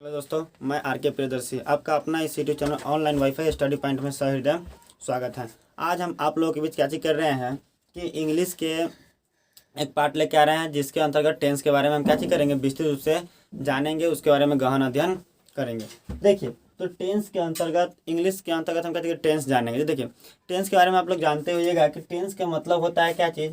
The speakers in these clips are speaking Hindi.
हेलो दोस्तों, मैं आर के प्रियदर्शी आपका अपना इस YouTube channel online wifi study point में सहृदय स्वागत है। आज हम आप लोगों के बीच क्या चीज़ कर रहे हैं कि इंग्लिश के एक पार्ट लेके आ रहे हैं, जिसके अंतर्गत टेंस के बारे में हम क्या चीज़ करेंगे, विस्तृत रूप से जानेंगे, उसके बारे में गहन अध्ययन करेंगे। देखिए, तो टेंस के अंतर्गत इंग्लिश के अंतर्गत हम क्या चीज़ टेंस जानेंगे। देखिए, टेंस के बारे में आप लोग जानते होइएगा कि टेंस का मतलब होता है क्या चीज़,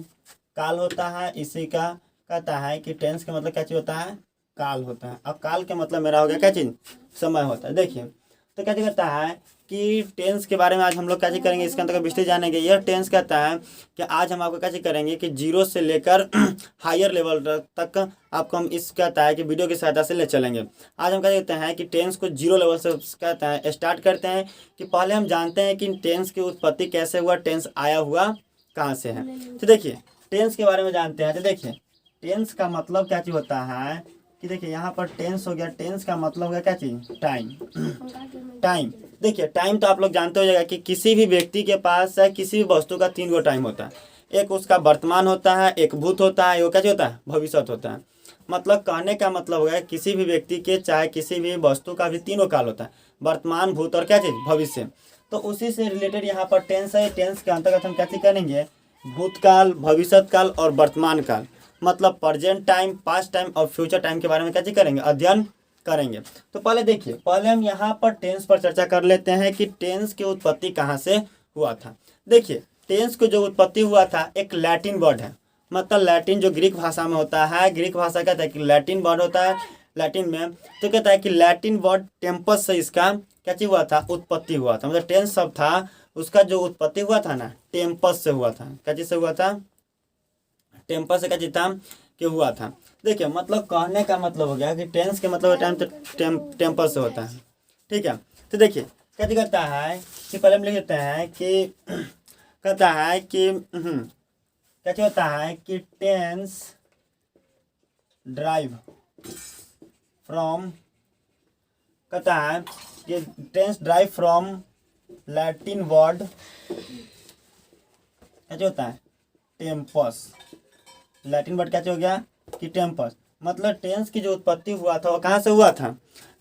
काल होता है। इसी का कहता है कि टेंस का मतलब क्या चीज़ होता है, काल होता है। अब काल के मतलब मेरा हो गया क्या चीज़, समय होता है। देखिए, तो क्या चीज़ कहता है कि टेंस के बारे में आज हम लोग क्या चीज़ करेंगे, इसके अंतर्गत विस्तृत जानेंगे। यह टेंस कहता है कि आज हम आपको क्या चीज़ करेंगे कि जीरो से लेकर हायर लेवल तक आपको हम इस कहता है कि वीडियो की सहायता से ले चलेंगे। आज हम क्या कहते हैं कि टेंस को जीरो लेवल से कहता है स्टार्ट करते हैं कि पहले हम जानते हैं कि टेंस की उत्पत्ति कैसे हुआ, टेंस आया हुआ कहाँ से है। तो देखिए, टेंस के बारे में जानते हैं। तो देखिए, टेंस का मतलब क्या चीज़ होता है कि देखिए यहाँ पर टेंस हो गया, टेंस का मतलब हो गया क्या चीज़, टाइम। टाइम, देखिए टाइम तो आप लोग जानते हो जाएगा कि किसी भी व्यक्ति के पास है, किसी भी वस्तु का 3 गो टाइम होता है। एक उसका वर्तमान होता है, एक भूत होता है, वो क्या चीज़ होता है, भविष्य होता है। मतलब कहने का मतलब हो गया किसी भी व्यक्ति के चाहे किसी भी वस्तु का भी 3 काल होता है, वर्तमान, भूत और क्या चीज़, भविष्य। तो उसी से रिलेटेड यहाँ पर टेंस है। टेंस के अंतर्गत हम क्या चीज़ करेंगे, भूतकाल, भविष्य काल और वर्तमान काल, मतलब प्रेजेंट टाइम, पास्ट टाइम और फ्यूचर टाइम के बारे में क्या चीज़ करेंगे, अध्ययन करेंगे। तो पहले देखिए, पहले हम यहाँ पर टेंस पर चर्चा कर लेते हैं कि टेंस की उत्पत्ति कहाँ से हुआ था। देखिए, टेंस को जो उत्पत्ति हुआ था एक लैटिन वर्ड है, मतलब लैटिन जो ग्रीक भाषा में होता है, ग्रीक भाषा कहता है कि लैटिन वर्ड होता है लैटिन में। तो कहता है कि लैटिन वर्ड टेम्पस से इसका क्या चीज़ हुआ था, उत्पत्ति हुआ था। मतलब टेंस शब्द था उसका जो उत्पत्ति हुआ था ना, टेम्पस से हुआ था। क्या चीज़ से हुआ था, टेम्पस से क्या चीज़ था कि हुआ था। देखिए, मतलब कहने का मतलब हो गया कि टेंस के मतलब टाइम तो टेम्पस से होता है, ठीक है। तो देखिए क्या चीज़ कहता है कि पहले हम लिख देते हैं कि कहता है कि क्या चीज़ होता है कि टेंस ड्राइव फ्रॉम, कहता है कि tense derive from Latin word, क्या चीज़ होता है, टेम्पस। लैटिन वर्ड क्या चीज़ हो गया कि टेम्पस। मतलब टेंस की जो उत्पत्ति हुआ था वो कहाँ से हुआ था,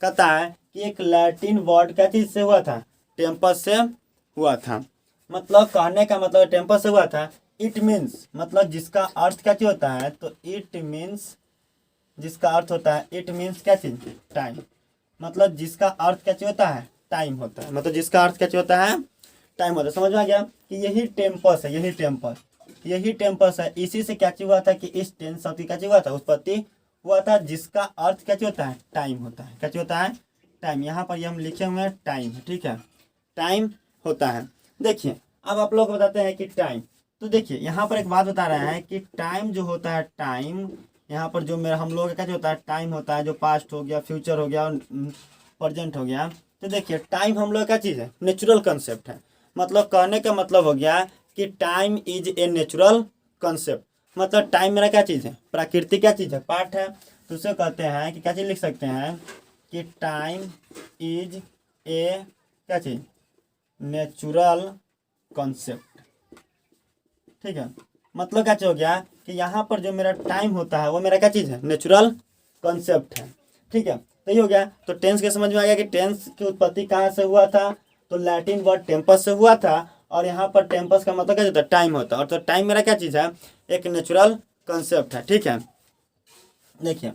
कहता है कि एक लैटिन वर्ड क्या चीज़ से हुआ था, टेम्पस से हुआ था। मतलब कहने का मतलब टेम्पस से हुआ था। इट मीन्स, मतलब जिसका अर्थ क्या चीज़ होता है, तो इट मीन्स, जिसका अर्थ होता है, इट मीन्स क्या चीज़, टाइम। मतलब जिसका अर्थ क्या चीज़ होता है, टाइम होता है। मतलब जिसका अर्थ क्या चीज़ होता है, टाइम होता है। समझ में आ गया कि यही टेम्पस है, यही टेम्पस, यही टेम्पस है। इसी से क्या चीज हुआ था कि इस टेंस शब्द की क्या चीज हुआ था, उत्पत्ति हुआ था, जिसका अर्थ क्या चीज होता है, टाइम होता है। क्या चीज होता है, टाइम। यहाँ पर ये हम लिखे हुए हैं टाइम, ठीक है, टाइम होता है। देखिए, अब आप लोग बताते हैं कि टाइम, तो देखिए यहाँ पर एक बात बता रहा है कि टाइम जो होता है, टाइम यहाँ पर जो मेरा हम लोग का क्या जो होता है, टाइम होता है जो पास्ट हो गया, फ्यूचर हो गया, प्रेजेंट हो गया। तो देखिए, टाइम हम लोग का चीज़ है, नेचुरल कंसेप्ट है। मतलब कहने का मतलब हो गया कि time is a natural concept. मतलब टाइम मेरा क्या चीज़ है, प्रकृति क्या चीज़ है, पार्ट है। तो उसे कहते हैं कि क्या चीज़ लिख सकते हैं कि टाइम इज ए क्या चीज़, नेचुरल कंसेप्ट, ठीक है। मतलब क्या चीज़ हो गया कि यहाँ पर जो मेरा टाइम होता है वो मेरा क्या चीज़ है, नेचुरल कंसेप्ट है, ठीक है। तो ये हो गया। तो टेंस के समझ में आ गया कि टेंस की उत्पत्ति कहाँ से हुआ था, तो लैटिन वर्ड टेम्पस से हुआ था। और यहाँ पर टेम्पस का मतलब क्या होता है, टाइम होता है। और तो टाइम मेरा क्या चीज़ है, एक नेचुरल कंसेप्ट है, ठीक है। देखिए,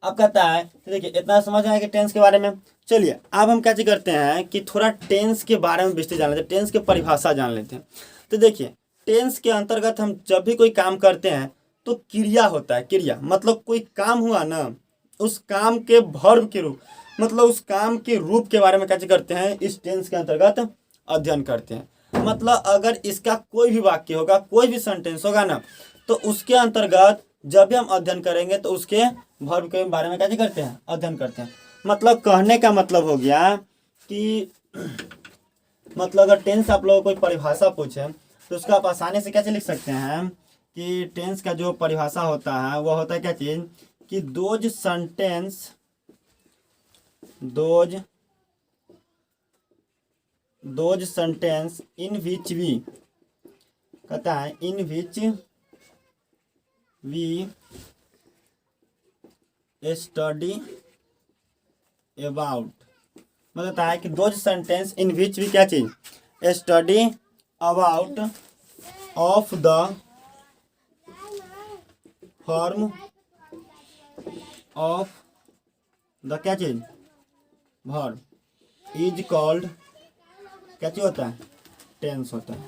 अब कहता है, तो देखिए इतना समझ आया कि टेंस के बारे में। चलिए अब हम क्या चीज़ करते हैं कि थोड़ा टेंस के बारे में विस्तृत जान लेते हैं, टेंस की परिभाषा जान लेते हैं। तो देखिए, टेंस के अंतर्गत हम जब भी कोई काम करते हैं तो क्रिया होता है। क्रिया मतलब कोई काम हुआ ना, उस काम के वर्ब के रूप, मतलब उस काम के रूप के बारे में क्या चीज़ करते हैं, इस टेंस के अंतर्गत अध्ययन करते हैं। मतलब अगर इसका कोई भी वाक्य होगा, कोई भी सेंटेंस होगा ना, तो उसके अंतर्गत जब भी हम अध्ययन करेंगे तो उसके वर्ब के बारे में क्या चीज़ करते हैं, अध्ययन करते हैं। मतलब कहने का मतलब हो गया कि मतलब अगर टेंस आप लोगों को कोई परिभाषा पूछे तो उसका आप आसानी से कैसे लिख सकते हैं कि टेंस का जो परिभाषा होता है वो होता है क्या चीज़ कि those sentence, those sentence in which we, कहता है in which we study about मतलब है कि दो सेंटेंस इन विच भी क्या चीज study about of the form of the क्या चीज वर्ब इज कॉल्ड क्या चीज होता है टेंस होता है।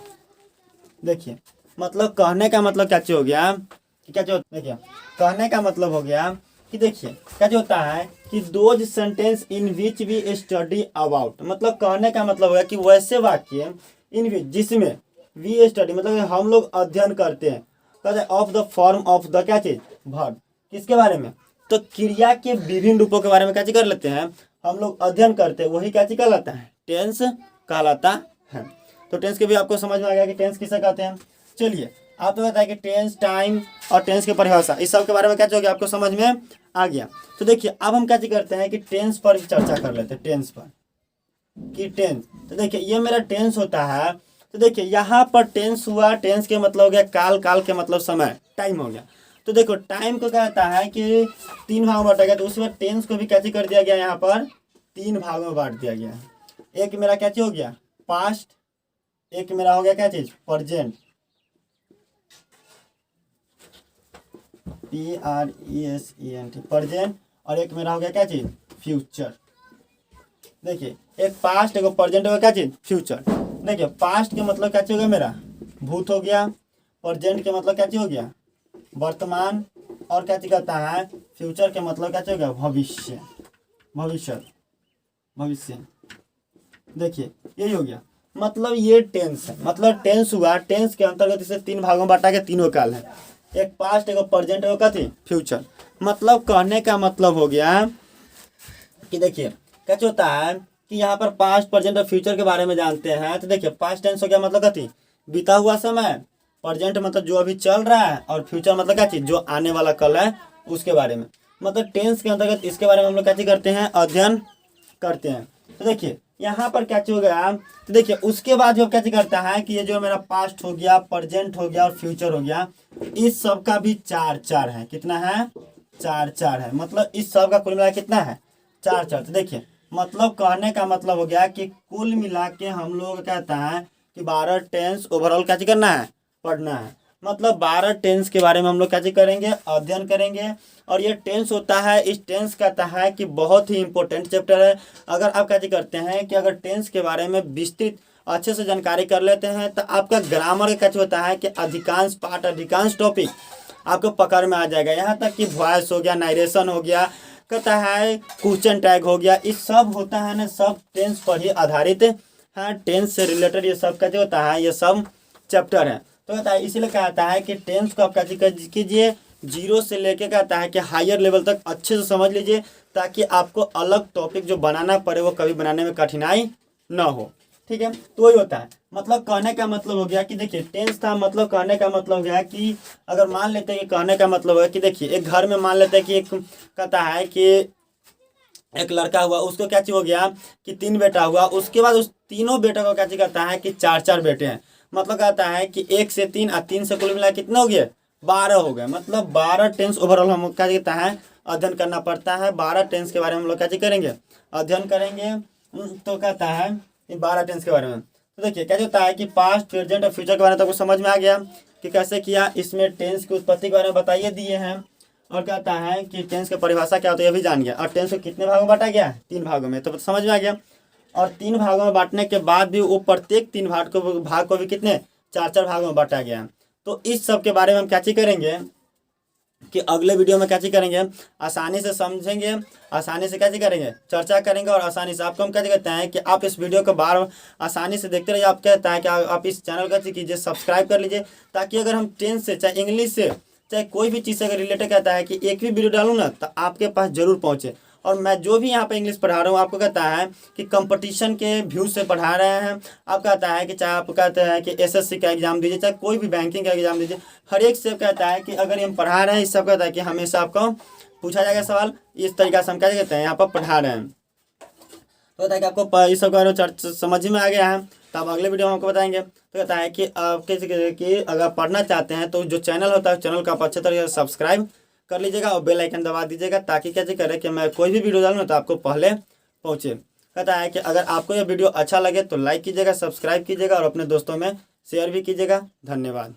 देखिए मतलब कहने का मतलब क्या चीज हो गया कि क्या चीज देखिए कहने का मतलब हो गया कि देखिए क्या जो होता है कि दो sentence in which we study about मतलब कहने का मतलब हो गया कि वैसे वाक्य इन विच जिसमें वी स्टडी मतलब हम लोग अध्ययन करते हैं कहते हैं of the form of the क्या चीज वर्ब किसके बारे में तो क्रिया के विभिन्न रूपों के बारे में क्या चीज कर लेते हैं हम लोग अध्ययन करते हैं वही क्या चीज कहलाता है टेंस कहलाता है। तो टेंस के भी आपको समझ में आ गया कि टेंस किसे कहते हैं। चलिए आप तो बताया कि टेंस टाइम और टेंस की परिभाषा इस सब के बारे में क्या हो गया आपको समझ में आ गया। तो देखिए अब हम क्या चीज करते हैं कि टेंस पर भी चर्चा कर लेते हैं टेंस पर कि टेंस तो देखिए ये मेरा टेंस होता है तो देखिए यहाँ पर टेंस हुआ टेंस के मतलब हो गया काल काल के मतलब समय टाइम हो गया। तो देखो टाइम को क्या होता है कि 3 भागों में बांटा गया तो उसमें टेंस को भी क्या चीज कर दिया गया यहाँ पर 3 भागों में बांट दिया गया। एक मेरा क्या चीज हो गया पास्ट एक मेरा हो गया क्या चीज प्रेजेंट PRESENT प्रेजेंट और एक मेरा हो गया क्या चीज फ्यूचर। देखिए एक पास्ट एक प्रेजेंट हो गया क्या चीज फ्यूचर। देखिए पास्ट के मतलब क्या चीज हो गया मेरा भूत हो गया प्रेजेंट के मतलब क्या चीज हो गया वर्तमान और क्या चीज कहता है फ्यूचर के मतलब क्या चीज हो गया भविष्य भविष्य भविष्य। देखिए यही हो गया मतलब ये टेंस है मतलब टेंस हुआ टेंस के अंतर्गत इसे 3 भागों में बांटा गया तीनों काल है एक पास्ट एक प्रेजेंट एक कथी फ्यूचर। मतलब कहने का मतलब हो गया कि देखिए क्या होता है कि यहाँ पर पास्ट प्रेजेंट और फ्यूचर के बारे में जानते हैं। तो देखिए पास्ट टेंस हो गया मतलब कथी बीता हुआ समय प्रेजेंट मतलब जो अभी चल रहा है और फ्यूचर मतलब क्या चीज जो आने वाला कल है उसके बारे में। मतलब टेंस के अंतर्गत इसके बारे में हम लोग क्या चीज करते हैं अध्ययन करते हैं। तो देखिए यहाँ पर क्या चीज हो गया तो देखिए उसके बाद जो क्या चीज करता है कि ये जो मेरा पास्ट हो गया प्रेजेंट हो गया और फ्यूचर हो गया इस सब का भी 4 है कितना है 4 है मतलब इस सब का कुल मिला कितना है 4। तो देखिए मतलब कहने का मतलब हो गया कि कुल मिला के हम लोग कहता है कि 12 टेंस ओवरऑल क्या चीज करना है पढ़ना है। मतलब 12 टेंस के बारे में हम लोग क्या चीज करेंगे अध्ययन करेंगे। और ये टेंस होता है इस टेंस कहता है कि बहुत ही इंपॉर्टेंट चैप्टर है। अगर आप क्या चीज करते हैं कि अगर टेंस के बारे में विस्तृत अच्छे से जानकारी कर लेते हैं तो आपका ग्रामर का क्या चीज होता है कि अधिकांश पार्ट अधिकांश टॉपिक आपको पकड़ में आ जाएगा। यहाँ तक कि वॉइस हो गया नारेशन हो गया कहता है क्वेश्चन टैग हो गया इस सब होता है ना सब टेंस पर ही आधारित है। टेंस से रिलेटेड ये सब का जो होता है ये सब चैप्टर है। तो कहता है इसीलिए कहता है कि टेंस को आप क्या कीजिए 0 से लेके कहता है कि हायर लेवल तक अच्छे से समझ लीजिए ताकि आपको अलग टॉपिक जो बनाना पड़े वो कभी बनाने में कठिनाई ना हो। ठीक है तो वही होता है मतलब कहने का मतलब हो गया कि देखिए टेंस था मतलब कहने का मतलब हो गया कि अगर मान लेते हैं कि कहने का मतलब है कि देखिए एक घर में मान लेते हैं कि एक कहता है कि एक लड़का हुआ उसको क्या चीज हो गया कि 3 बेटा हुआ उसके बाद उस तीनों बेटा को क्या चीज कहता है कि 4 बेटे हैं। मतलब कहता है कि 1 से 3 और 3 से कुल मिला कितने हो गए 12 हो गए। मतलब 12 टेंस ओवरऑल हम क्या कहता है अध्ययन करना पड़ता है। 12 टेंस के बारे में हम लोग क्या चीज करेंगे अध्ययन करेंगे। तो कहता है 12 टेंस के बारे में। तो देखिए क्या होता है कि पास्ट प्रेजेंट और फ्यूचर के बारे में तो आपको समझ में आ गया कि कैसे किया। इसमें टेंस की उत्पत्ति के बारे में बताइए दिए हैं और कहता है कि टेंस की परिभाषा क्या होती है ये भी जान गया। और टेंस को कितने भागों में बांटा गया 3 भागों में तो समझ में आ गया। और 3 भागों में बांटने के बाद भी वो प्रत्येक 3 भाग को भी कितने 4 भागों में बांटा गया। तो इस सब के बारे में हम क्या चीज करेंगे कि अगले वीडियो में क्या चीज करेंगे आसानी से समझेंगे आसानी से क्या चीज करेंगे चर्चा करेंगे। और आसानी से आपको हम क्या कहते हैं कि आप इस वीडियो को बार आसानी से देखते रहिए। आप कहता है कि आप इस चैनल का कीजिए सब्सक्राइब कर लीजिए ताकि अगर हम टेंस से चाहे इंग्लिश से चाहे कोई भी चीज़ से अगर रिलेटेड कहता है कि एक भी वीडियो डालूँ ना तो आपके पास जरूर पहुँचे। और मैं जो भी यहाँ पे इंग्लिश पढ़ा रहा हूँ आपको कहता है कि कंपटीशन के व्यू से पढ़ा रहे हैं। आप कहता है कि चाहे आप कहते हैं कि एसएससी का एग्जाम दीजिए चाहे कोई भी बैंकिंग का एग्जाम दीजिए हर एक से कहता है कि अगर हम पढ़ा रहे हैं इस सब कहता है कि हमेशा आपको पूछा जाएगा सवाल इस तरीका से हम क्या कहते हैं यहाँ पर पढ़ा रहे हैं। तो कहता है कि आपको इस सब समझ में आ गया है तो आप अगले वीडियो में आपको बताएंगे। तो कहता है कि आपके कि अगर पढ़ना चाहते हैं तो जो चैनल होता है चैनल को आप अच्छे तरीके से सब्सक्राइब कर लीजिएगा और बेल आइकन दबा दीजिएगा ताकि क्या करे कि मैं कोई भी वीडियो डालूँ तो आपको पहले पहुँचे। कहता है कि अगर आपको यह वीडियो अच्छा लगे तो लाइक कीजिएगा, सब्सक्राइब कीजिएगा और अपने दोस्तों में शेयर भी कीजिएगा। धन्यवाद।